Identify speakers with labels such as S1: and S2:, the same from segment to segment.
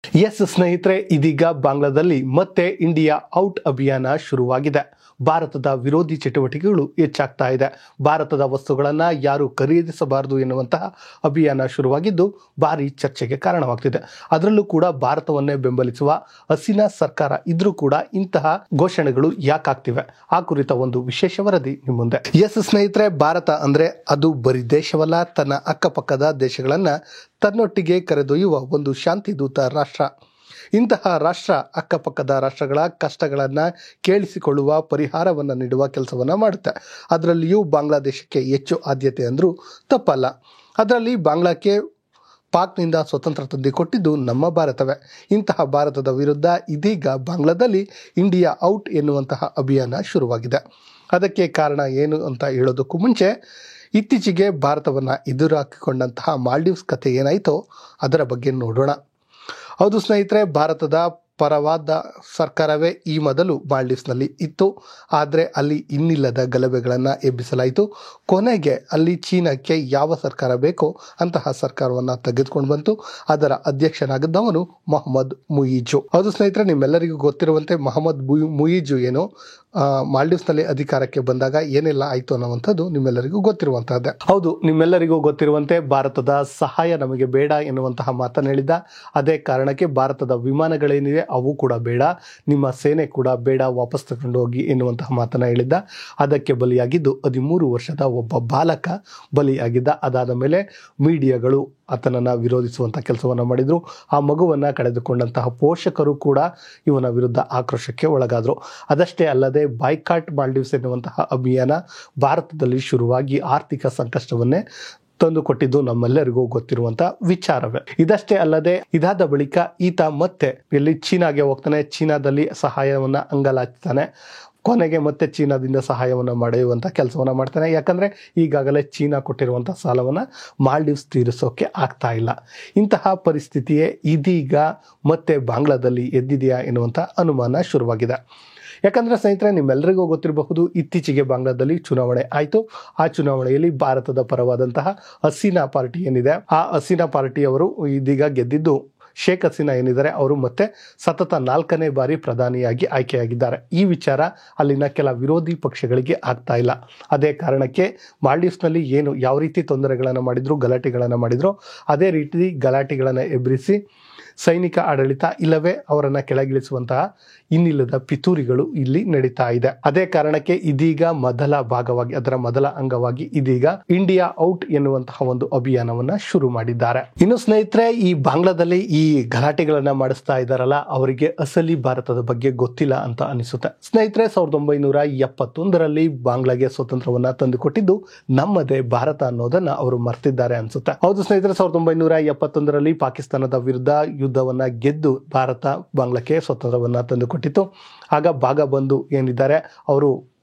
S1: S ಸ್ನೇಹಿತರೆ, ಇದೀಗ ಬಾಂಗ್ಲಾದಲ್ಲಿ ಮತ್ತೆ ಇಂಡಿಯಾ ಔಟ್ ಅಭಿಯಾನ ಶುರುವಾಗಿದೆ. ಭಾರತದ ವಿರೋಧಿ ಚಟುವಟಿಕೆಗಳು ಹೆಚ್ಚಾಗ್ತಾ ಇದೆ. ಭಾರತದ ವಸ್ತುಗಳನ್ನು ಯಾರು ಖರೀದಿಸಬಾರದು ಎನ್ನುವಂತಹ ಅಭಿಯಾನ ಶುರುವಾಗಿದ್ದು ಭಾರಿ ಚರ್ಚೆಗೆ ಕಾರಣವಾಗ್ತಿದೆ. ಅದರಲ್ಲೂ ಕೂಡ ಭಾರತವನ್ನೇ ಬೆಂಬಲಿಸುವ ಹಸೀನಾ ಸರ್ಕಾರ ಇದ್ರೂ ಕೂಡ ಇಂತಹ ಘೋಷಣೆಗಳು ಯಾಕಾಗ್ತಿವೆ, ಆ ಕುರಿತ ಒಂದು ವಿಶೇಷ ವರದಿ ನಿಮ್ಮ ಮುಂದೆ. ಎಸ್ ಸ್ನೇಹಿತರೆ, ಭಾರತ ಅಂದ್ರೆ ಅದು ಬರೀ ದೇಶವಲ್ಲ, ತನ್ನ ಅಕ್ಕಪಕ್ಕದ ದೇಶಗಳನ್ನ ತನ್ನೊಟ್ಟಿಗೆ ಕರೆದೊಯ್ಯುವ ಒಂದು ಶಾಂತಿದೂತ ರಾಷ್ಟ್ರ. ಇಂತಹ ರಾಷ್ಟ್ರ ಅಕ್ಕಪಕ್ಕದ ರಾಷ್ಟ್ರಗಳ ಕಷ್ಟಗಳನ್ನು ಕೇಳಿಸಿಕೊಳ್ಳುವ, ಪರಿಹಾರವನ್ನು ನೀಡುವ ಕೆಲಸವನ್ನು ಮಾಡುತ್ತೆ. ಅದರಲ್ಲಿಯೂ ಬಾಂಗ್ಲಾದೇಶಕ್ಕೆ ಹೆಚ್ಚು ಆದ್ಯತೆ ಅಂದರೂ ತಪ್ಪಲ್ಲ. ಅದರಲ್ಲಿ ಬಾಂಗ್ಲಾಕ್ಕೆ ಪಾಕ್ನಿಂದ ಸ್ವತಂತ್ರ ತಂದುಕೊಟ್ಟಿದ್ದು ನಮ್ಮ ಭಾರತವೇ. ಇಂತಹ ಭಾರತದ ವಿರುದ್ಧ ಇದೀಗ ಬಾಂಗ್ಲಾದಲ್ಲಿ ಇಂಡಿಯಾ ಔಟ್ ಎನ್ನುವಂತಹ ಅಭಿಯಾನ ಶುರುವಾಗಿದೆ. ಅದಕ್ಕೆ ಕಾರಣ ಏನು ಅಂತ ಹೇಳೋದಕ್ಕೂ ಮುಂಚೆ ಇತ್ತೀಚೆಗೆ ಭಾರತವನ್ನು ಎದುರಾಕಿಕೊಂಡಂತಹ ಮಾಲ್ಡೀವ್ಸ್ ಕಥೆ ಏನಾಯಿತೋ ಅದರ ಬಗ್ಗೆ ನೋಡೋಣ. ಹೌದು ಸ್ನೇಹಿತರೆ, ಭಾರತದ ಪರವಾದ ಸರ್ಕಾರವೇ ಈ ಮೊದಲು ಮಾಲ್ಡೀವ್ಸ್ನಲ್ಲಿ ಇತ್ತು. ಆದರೆ ಅಲ್ಲಿ ಇನ್ನಿಲ್ಲದ ಗಲಭೆಗಳನ್ನು ಎಬ್ಬಿಸಲಾಯಿತು. ಕೊನೆಗೆ ಅಲ್ಲಿ ಚೀನಾಕ್ಕೆ ಯಾವ ಸರ್ಕಾರ ಬೇಕೋ ಅಂತಹ ಸರ್ಕಾರವನ್ನು ತೆಗೆದುಕೊಂಡು ಬಂತು. ಅದರ ಅಧ್ಯಕ್ಷನಾಗಿದ್ದವನು ಮೊಹಮ್ಮದ್ ಮುಯಿಜು. ಹೌದು ಸ್ನೇಹಿತರೆ, ನಿಮ್ಮೆಲ್ಲರಿಗೂ ಗೊತ್ತಿರುವಂತೆ ಮೊಹಮ್ಮದ್ ಮುಯಿಜು ಏನು ಮಾಲ್ಡೀವ್ಸ್ನಲ್ಲಿ ಅಧಿಕಾರಕ್ಕೆ ಬಂದಾಗ ಏನೆಲ್ಲ ಆಯಿತು ಅನ್ನುವಂಥದ್ದು ನಿಮ್ಮೆಲ್ಲರಿಗೂ ಗೊತ್ತಿರುವಂತಹದ್ದೇ. ಹೌದು, ನಿಮ್ಮೆಲ್ಲರಿಗೂ ಗೊತ್ತಿರುವಂತೆ ಭಾರತದ ಸಹಾಯ ನಮಗೆ ಬೇಡ ಎನ್ನುವಂತಹ ಮಾತನ್ನು ಹೇಳಿದ್ದ. ಅದೇ ಕಾರಣಕ್ಕೆ ಭಾರತದ ವಿಮಾನಗಳೇನಿದೆ ಅವು ಕೂಡ ಬೇಡ, ನಿಮ್ಮ ಸೇನೆ ಕೂಡ ಬೇಡ, ವಾಪಸ್ ತಗೊಂಡು ಹೋಗಿ ಎನ್ನುವಂತಹ ಮಾತನ್ನು ಹೇಳಿದ್ದ. ಅದಕ್ಕೆ ಬಲಿಯಾಗಿದ್ದು 13 ವರ್ಷದ ಒಬ್ಬ ಬಾಲಕ ಬಲಿಯಾಗಿದ್ದ. ಅದಾದ ಮೇಲೆ ಮೀಡಿಯಾಗಳು ಆತನನ್ನು ವಿರೋಧಿಸುವಂಥ ಕೆಲಸವನ್ನು ಮಾಡಿದರು. ಆ ಮಗುವನ್ನು ಕಳೆದುಕೊಂಡಂತಹ ಪೋಷಕರು ಕೂಡ ಇವನ ವಿರುದ್ಧ ಆಕ್ರೋಶಕ್ಕೆ ಒಳಗಾದರು. ಅದಷ್ಟೇ ಅಲ್ಲದೆ ಬಾಯ್ಕಾಟ್ ಮಾಲ್ಡೀವ್ಸ್ ಎನ್ನುವಂತಹ ಅಭಿಯಾನ ಭಾರತದಲ್ಲಿ ಶುರುವಾಗಿ ಆರ್ಥಿಕ ಸಂಕಷ್ಟವನ್ನೇ ತಂದುಕೊಟ್ಟಿದ್ದು ನಮ್ಮೆಲ್ಲರಿಗೂ ಗೊತ್ತಿರುವಂತಹ ವಿಚಾರವೇ. ಇದಷ್ಟೇ ಅಲ್ಲದೆ ಇದಾದ ಬಳಿಕ ಈತ ಮತ್ತೆ ಇಲ್ಲಿ ಚೀನಾಗೆ ಹೋಗ್ತಾನೆ. ಚೀನಾದಲ್ಲಿ ಸಹಾಯವನ್ನು ಅಂಗಲಾಚ್ತಾನೆ. ಕೊನೆಗೆ ಮತ್ತೆ ಚೀನಾದಿಂದ ಸಹಾಯವನ್ನು ಪಡೆಯುವಂಥ ಕೆಲಸವನ್ನು ಮಾಡ್ತಾನೆ. ಯಾಕಂದರೆ ಈಗಾಗಲೇ ಚೀನಾ ಕೊಟ್ಟಿರುವಂಥ ಸಾಲವನ್ನು ಮಾಲ್ಡೀವ್ಸ್ ತೀರಿಸೋಕೆ ಆಗ್ತಾ ಇಲ್ಲ. ಇಂತಹ ಪರಿಸ್ಥಿತಿಯೇ ಇದೀಗ ಮತ್ತೆ ಬಾಂಗ್ಲಾದಲ್ಲಿ ಎದ್ದಿದೆಯಾ ಎನ್ನುವಂಥ ಅನುಮಾನ ಶುರುವಾಗಿದೆ. ಯಾಕಂದರೆ ಸ್ನೇಹಿತರೆ, ನಿಮ್ಮೆಲ್ಲರಿಗೂ ಗೊತ್ತಿರಬಹುದು, ಇತ್ತೀಚೆಗೆ ಬಾಂಗ್ಲಾದಲ್ಲಿ ಚುನಾವಣೆ ಆಯಿತು. ಆ ಚುನಾವಣೆಯಲ್ಲಿ ಭಾರತದ ಪರವಾದಂತಹ ಹಸೀನಾ ಪಾರ್ಟಿ ಏನಿದೆ, ಆ ಹಸೀನಾ ಪಾರ್ಟಿಯವರು ಇದೀಗ ಗೆದ್ದಿದ್ದು ಶೇಖ್ ಹಸೀನಾ ಏನಿದ್ದಾರೆ ಅವರು ಮತ್ತೆ ಸತತ 4ನೇ ಬಾರಿ ಪ್ರಧಾನಿಯಾಗಿ ಆಯ್ಕೆಯಾಗಿದ್ದಾರೆ. ಈ ವಿಚಾರ ಅಲ್ಲಿನ ಕೆಲ ವಿರೋಧಿ ಪಕ್ಷಗಳಿಗೆ ಆಗ್ತಾ ಇಲ್ಲ. ಅದೇ ಕಾರಣಕ್ಕೆ ಮಾಲ್ಡೀವ್ಸ್ನಲ್ಲಿ ಯಾವ ರೀತಿ ತೊಂದರೆಗಳನ್ನು ಮಾಡಿದ್ರು, ಗಲಾಟೆಗಳನ್ನು ಮಾಡಿದ್ರು, ಅದೇ ರೀತಿ ಗಲಾಟೆಗಳನ್ನು ಎಬ್ಬಿಸಿ ಸೈನಿಕ ಆಡಳಿತ ಇಲ್ಲವೇ ಅವರನ್ನು ಕೆಳಗಿಳಿಸುವಂತಹ ಇನ್ನಿಲ್ಲದ ಪಿತೂರಿಗಳು ಇಲ್ಲಿ ನಡೀತಾ ಇದೆ. ಅದೇ ಕಾರಣಕ್ಕೆ ಇದೀಗ ಮೊದಲ ಭಾಗವಾಗಿ, ಅದರ ಮೊದಲ ಅಂಗವಾಗಿ ಇದೀಗ ಇಂಡಿಯಾ ಔಟ್ ಎನ್ನುವಂತಹ ಒಂದು ಅಭಿಯಾನವನ್ನ ಶುರು ಮಾಡಿದ್ದಾರೆ. ಇನ್ನು ಸ್ನೇಹಿತರೆ, ಈ ಬಾಂಗ್ಲಾದಲ್ಲಿ ಈ ಗಲಾಟೆಗಳನ್ನ ಮಾಡಿಸ್ತಾ ಇದ್ದಾರಲ್ಲ, ಅವರಿಗೆ ಅಸಲಿ ಭಾರತದ ಬಗ್ಗೆ ಗೊತ್ತಿಲ್ಲ ಅಂತ ಅನಿಸುತ್ತೆ. ಸ್ನೇಹಿತರೆ, 1971ರಲ್ಲಿ ಬಾಂಗ್ಲಾಗೆ ಸ್ವತಂತ್ರವನ್ನ ತಂದುಕೊಟ್ಟಿದ್ದು ನಮ್ಮದೇ ಭಾರತ ಅನ್ನೋದನ್ನ ಅವರು ಮರ್ತಿದ್ದಾರೆ ಅನ್ಸುತ್ತೆ. ಹೌದು ಸ್ನೇಹಿತರೆ, 1971ರಲ್ಲಿ ಪಾಕಿಸ್ತಾನದ ವಿರುದ್ಧ ಯುದ್ಧವನ್ನ ಗೆದ್ದು ಭಾರತ ಬಾಂಗ್ಲಾಕ್ಕೆ ಸ್ವತಂತ್ರವನ್ನ ತಂದುಕೊಟ್ಟಿತ್ತು. ಆಗ ಭಾಗಬಂಧು ಏನಿದ್ದಾರೆ ಅವರು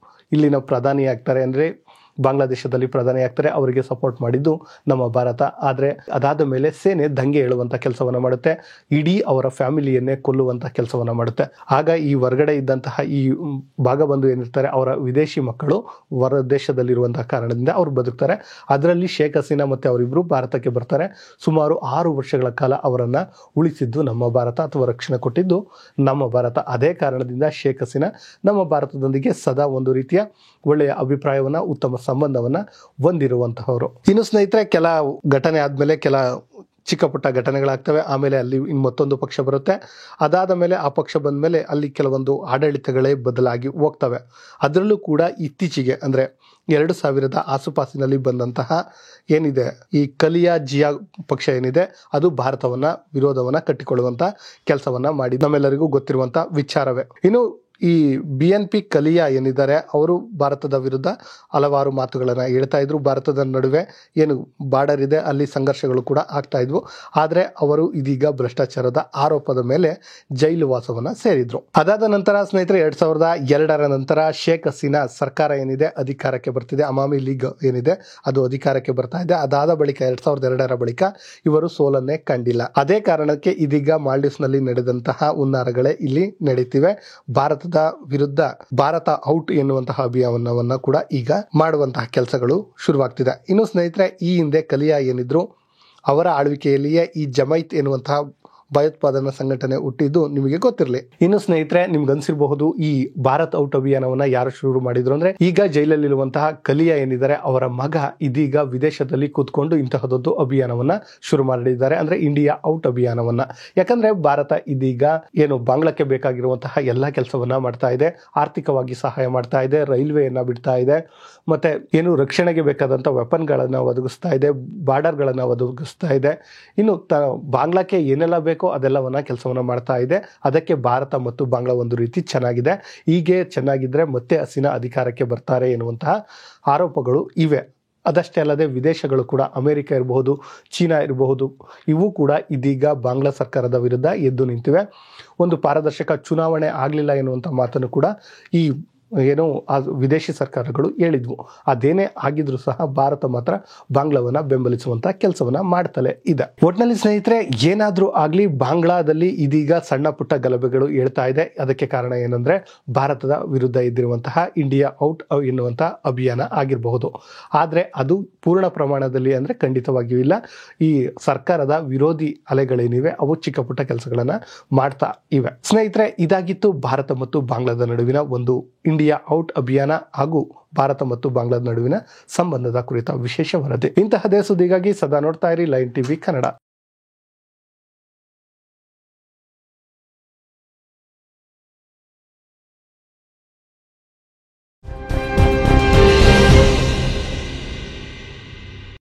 S1: ಇಲ್ಲಿನ ಪ್ರಧಾನಿ ಆಗ್ತಾರೆ, ಅಂದರೆ ಬಾಂಗ್ಲಾದೇಶದಲ್ಲಿ ಪ್ರಧಾನಿ ಆಗ್ತಾರೆ. ಅವರಿಗೆ ಸಪೋರ್ಟ್ ಮಾಡಿದ್ದು ನಮ್ಮ ಭಾರತ. ಆದರೆ ಅದಾದ ಮೇಲೆ ಸೇನೆ ದಂಗೆ ಏಳುವಂಥ ಕೆಲಸವನ್ನು ಮಾಡುತ್ತೆ, ಇಡೀ ಅವರ ಫ್ಯಾಮಿಲಿಯನ್ನೇ ಕೊಲ್ಲುವಂಥ ಕೆಲಸವನ್ನು ಮಾಡುತ್ತೆ. ಆಗ ಈ ಹೊರಗಡೆ ಇದ್ದಂತಹ ಈ ಭಾಗಬಂಧು ಏನಿರ್ತಾರೆ ಅವರ ವಿದೇಶಿ ಮಕ್ಕಳು ಹೊರ ದೇಶದಲ್ಲಿರುವಂತಹ ಕಾರಣದಿಂದ ಅವರು ಬದುಕ್ತಾರೆ. ಅದರಲ್ಲಿ ಶೇಖ್ ಹಸೀನಾ ಮತ್ತು ಅವರಿಬ್ಬರು ಭಾರತಕ್ಕೆ ಬರ್ತಾರೆ. ಸುಮಾರು 6 ವರ್ಷಗಳ ಕಾಲ ಅವರನ್ನು ಉಳಿಸಿದ್ದು ನಮ್ಮ ಭಾರತ, ಅಥವಾ ರಕ್ಷಣೆ ಕೊಟ್ಟಿದ್ದು ನಮ್ಮ ಭಾರತ. ಅದೇ ಕಾರಣದಿಂದ ಶೇಖ್ ಹಸೀನಾ ನಮ್ಮ ಭಾರತದೊಂದಿಗೆ ಸದಾ ಒಂದು ರೀತಿಯ ಒಳ್ಳೆಯ ಅಭಿಪ್ರಾಯವನ್ನು, ಉತ್ತಮ ಸಂಬಂಧವನ್ನು ಹೊಂದಿರುವಂತಹವರು. ಇನ್ನು ಸ್ನೇಹಿತರೆ, ಕೆಲ ಘಟನೆ ಆದಮೇಲೆ ಕೆಲ ಚಿಕ್ಕ ಪುಟ್ಟ ಘಟನೆಗಳಾಗ್ತವೆ. ಆಮೇಲೆ ಅಲ್ಲಿ ಮತ್ತೊಂದು ಪಕ್ಷ ಬರುತ್ತೆ. ಅದಾದ ಮೇಲೆ ಆ ಪಕ್ಷ ಬಂದ ಮೇಲೆ ಅಲ್ಲಿ ಕೆಲವೊಂದು ಆಡಳಿತಗಳೇ ಬದಲಾಗಿ ಹೋಗ್ತವೆ. ಅದರಲ್ಲೂ ಕೂಡ ಇತ್ತೀಚೆಗೆ ಅಂದರೆ 2000 ಆಸುಪಾಸಿನಲ್ಲಿ ಬಂದಂತಹ ಏನಿದೆ ಈ ಕಲಿಯಾ ಜಿಯಾ ಪಕ್ಷ ಏನಿದೆ ಅದು ಭಾರತವನ್ನ ವಿರೋಧವನ್ನ ಕಟ್ಟಿಕೊಳ್ಳುವಂಥ ಕೆಲಸವನ್ನ ಮಾಡಿ ನಮ್ಮೆಲ್ಲರಿಗೂ ಗೊತ್ತಿರುವಂಥ ವಿಚಾರವೇ. ಇನ್ನು ಈ BNP ಕಲಿಯಾ ಏನಿದ್ದಾರೆ ಅವರು ಭಾರತದ ವಿರುದ್ಧ ಹಲವಾರು ಮಾತುಗಳನ್ನು ಹೇಳ್ತಾ ಇದ್ರು. ಭಾರತದ ನಡುವೆ ಏನು ಬಾರ್ಡರ್ ಇದೆ ಅಲ್ಲಿ ಸಂಘರ್ಷಗಳು ಕೂಡ ಆಗ್ತಾ ಇದ್ವು. ಆದರೆ ಅವರು ಇದೀಗ ಭ್ರಷ್ಟಾಚಾರದ ಆರೋಪದ ಮೇಲೆ ಜೈಲು ವಾಸವನ್ನು ಸೇರಿದ್ರು. ಅದಾದ ನಂತರ ಸ್ನೇಹಿತರೆ, 2002ರ ನಂತರ ಶೇಖ್ ಹಸೀನಾ ಸರ್ಕಾರ ಏನಿದೆ ಅಧಿಕಾರಕ್ಕೆ ಬರ್ತಿದೆ. ಅವಾಮಿ ಲೀಗ್ ಏನಿದೆ ಅದು ಅಧಿಕಾರಕ್ಕೆ ಬರ್ತಾ ಇದೆ. ಅದಾದ ಬಳಿಕ 2002ರ ಬಳಿಕ ಇವರು ಸೋಲನ್ನೇ ಕಂಡಿಲ್ಲ. ಅದೇ ಕಾರಣಕ್ಕೆ ಇದೀಗ ಮಾಲ್ಡೀವ್ಸ್ನಲ್ಲಿ ನಡೆದಂತಹ ಹುನ್ನಾರಗಳೇ ಇಲ್ಲಿ ನಡೀತಿವೆ. ಭಾರತದ ವಿರುದ್ಧ ಭಾರತ ಔಟ್ ಎನ್ನುವಂತಹ ಅಭಿಯಾನವನ್ನ ಕೂಡ ಈಗ ಮಾಡುವಂತಹ ಕೆಲಸಗಳು ಶುರುವಾಗ್ತಿದೆ. ಇನ್ನು ಸ್ನೇಹಿತರೆ, ಈ ಹಿಂದೆ ಕಲಿಯಾ ಏನಿದ್ರು ಅವರ ಆಳ್ವಿಕೆಯಲ್ಲಿಯೇ ಈ ಜಮೈತ್ ಎನ್ನುವಂತಹ ಭಯೋತ್ಪಾದನಾ ಸಂಘಟನೆ ಹುಟ್ಟಿದ್ದು ನಿಮಗೆ ಗೊತ್ತಿರಲಿ. ಇನ್ನು ಸ್ನೇಹಿತರೆ, ನಿಮ್ಗೆ ಅನ್ಸಿರಬಹುದು ಈ ಭಾರತ್ ಔಟ್ ಅಭಿಯಾನವನ್ನ ಯಾರು ಶುರು ಮಾಡಿದ್ರು ಅಂದ್ರೆ, ಈಗ ಜೈಲಲ್ಲಿರುವಂತಹ ಕಲಿಯಾ ಏನಿದ್ದಾರೆ ಅವರ ಮಗ ಇದೀಗ ವಿದೇಶದಲ್ಲಿ ಕೂತ್ಕೊಂಡು ಇಂತಹದೊಂದು ಅಭಿಯಾನವನ್ನ ಶುರು ಮಾಡಿದ್ದಾರೆ, ಅಂದ್ರೆ ಇಂಡಿಯಾ ಔಟ್ ಅಭಿಯಾನವನ್ನ. ಯಾಕಂದ್ರೆ ಭಾರತ ಇದೀಗ ಏನು ಬಾಂಗ್ಲಾಕ್ಕೆ ಬೇಕಾಗಿರುವಂತಹ ಎಲ್ಲಾ ಕೆಲಸವನ್ನ ಮಾಡ್ತಾ ಇದೆ, ಆರ್ಥಿಕವಾಗಿ ಸಹಾಯ ಮಾಡ್ತಾ ಇದೆ, ರೈಲ್ವೆಯನ್ನ ಬಿಡ್ತಾ ಇದೆ, ಮತ್ತೆ ಏನು ರಕ್ಷಣೆಗೆ ಬೇಕಾದಂತ ವೆಪನ್ ಗಳನ್ನ ಒದಗಿಸ್ತಾ ಇದೆ, ಬಾರ್ಡರ್ ಗಳನ್ನ ಒದಗಿಸ್ತಾ ಇದೆ. ಇನ್ನು ಬಾಂಗ್ಲಾಕ್ಕೆ ಏನೆಲ್ಲ ಬೇಕೋ ಅದೆಲ್ಲವನ್ನ ಕೆಲಸವನ್ನ ಮಾಡ್ತಾ ಇದೆ. ಅದಕ್ಕೆ ಭಾರತ ಮತ್ತು ಬಾಂಗ್ಲಾ ಒಂದು ರೀತಿ ಚೆನ್ನಾಗಿದೆ. ಹೀಗೆ ಚೆನ್ನಾಗಿದ್ರೆ ಮತ್ತೆ ಹಸಿನ ಅಧಿಕಾರಕ್ಕೆ ಬರ್ತಾರೆ ಎನ್ನುವಂತಹ ಆರೋಪಗಳು ಇವೆ. ಅದಷ್ಟೇ ಅಲ್ಲದೆ ವಿದೇಶಗಳು ಕೂಡ, ಅಮೆರಿಕ ಇರಬಹುದು, ಚೀನಾ ಇರಬಹುದು, ಇವು ಕೂಡ ಇದೀಗ ಬಾಂಗ್ಲಾ ಸರ್ಕಾರದ ವಿರುದ್ಧ ಎದ್ದು ನಿಂತಿವೆ. ಒಂದು ಪಾರದರ್ಶಕ ಚುನಾವಣೆ ಆಗಲಿಲ್ಲ ಎನ್ನುವಂಥ ಮಾತನ್ನು ಕೂಡ ಈ ಏನೋ ಆ ವಿದೇಶಿ ಸರ್ಕಾರಗಳು ಹೇಳಿದ್ವು. ಅದೇನೇ ಆಗಿದ್ರು ಸಹ ಭಾರತ ಮಾತ್ರ ಬಾಂಗ್ಲಾವನ್ನ ಬೆಂಬಲಿಸುವಂತ ಕೆಲಸವನ್ನ ಮಾಡ್ತಲೇ ಇದೆ. ಒಟ್ನಲ್ಲಿ ಸ್ನೇಹಿತರೆ, ಏನಾದ್ರೂ ಆಗ್ಲಿ ಬಾಂಗ್ಲಾದಲ್ಲಿ ಇದೀಗ ಸಣ್ಣ ಪುಟ್ಟ ಗಲಭೆಗಳು ಹೇಳ್ತಾ ಇದೆ. ಅದಕ್ಕೆ ಕಾರಣ ಏನಂದ್ರೆ ಭಾರತದ ವಿರುದ್ಧ ಇದ್ದಿರುವಂತಹ ಇಂಡಿಯಾ ಔಟ್ ಎನ್ನುವಂತಹ ಅಭಿಯಾನ ಆಗಿರಬಹುದು. ಆದ್ರೆ ಅದು ಪೂರ್ಣ ಪ್ರಮಾಣದಲ್ಲಿ ಅಂದ್ರೆ ಖಂಡಿತವಾಗಿಯೂ ಇಲ್ಲ. ಈ ಸರ್ಕಾರದ ವಿರೋಧಿ ಅಲೆಗಳೇನಿವೆ ಅವು ಚಿಕ್ಕ ಪುಟ್ಟ ಕೆಲಸಗಳನ್ನ ಮಾಡ್ತಾ ಇವೆ. ಸ್ನೇಹಿತರೆ, ಇದಾಗಿತ್ತು ಭಾರತ ಮತ್ತು ಬಾಂಗ್ಲಾದ ನಡುವಿನ ಒಂದು ಇಂಡಿಯಾ ಔಟ್ ಅಭಿಯಾನ ಹಾಗೂ ಭಾರತ ಮತ್ತು ಬಾಂಗ್ಲಾದ ನಡುವಿನ ಸಂಬಂಧದ ಕುರಿತ ವಿಶೇಷ ವರದಿ. ಇಂತಹದೇ ಸುದ್ದಿಗಾಗಿ ಸದಾ ನೋಡ್ತಾ ಇರಿ ಲೈನ್ ಟಿವಿ ಕನ್ನಡ.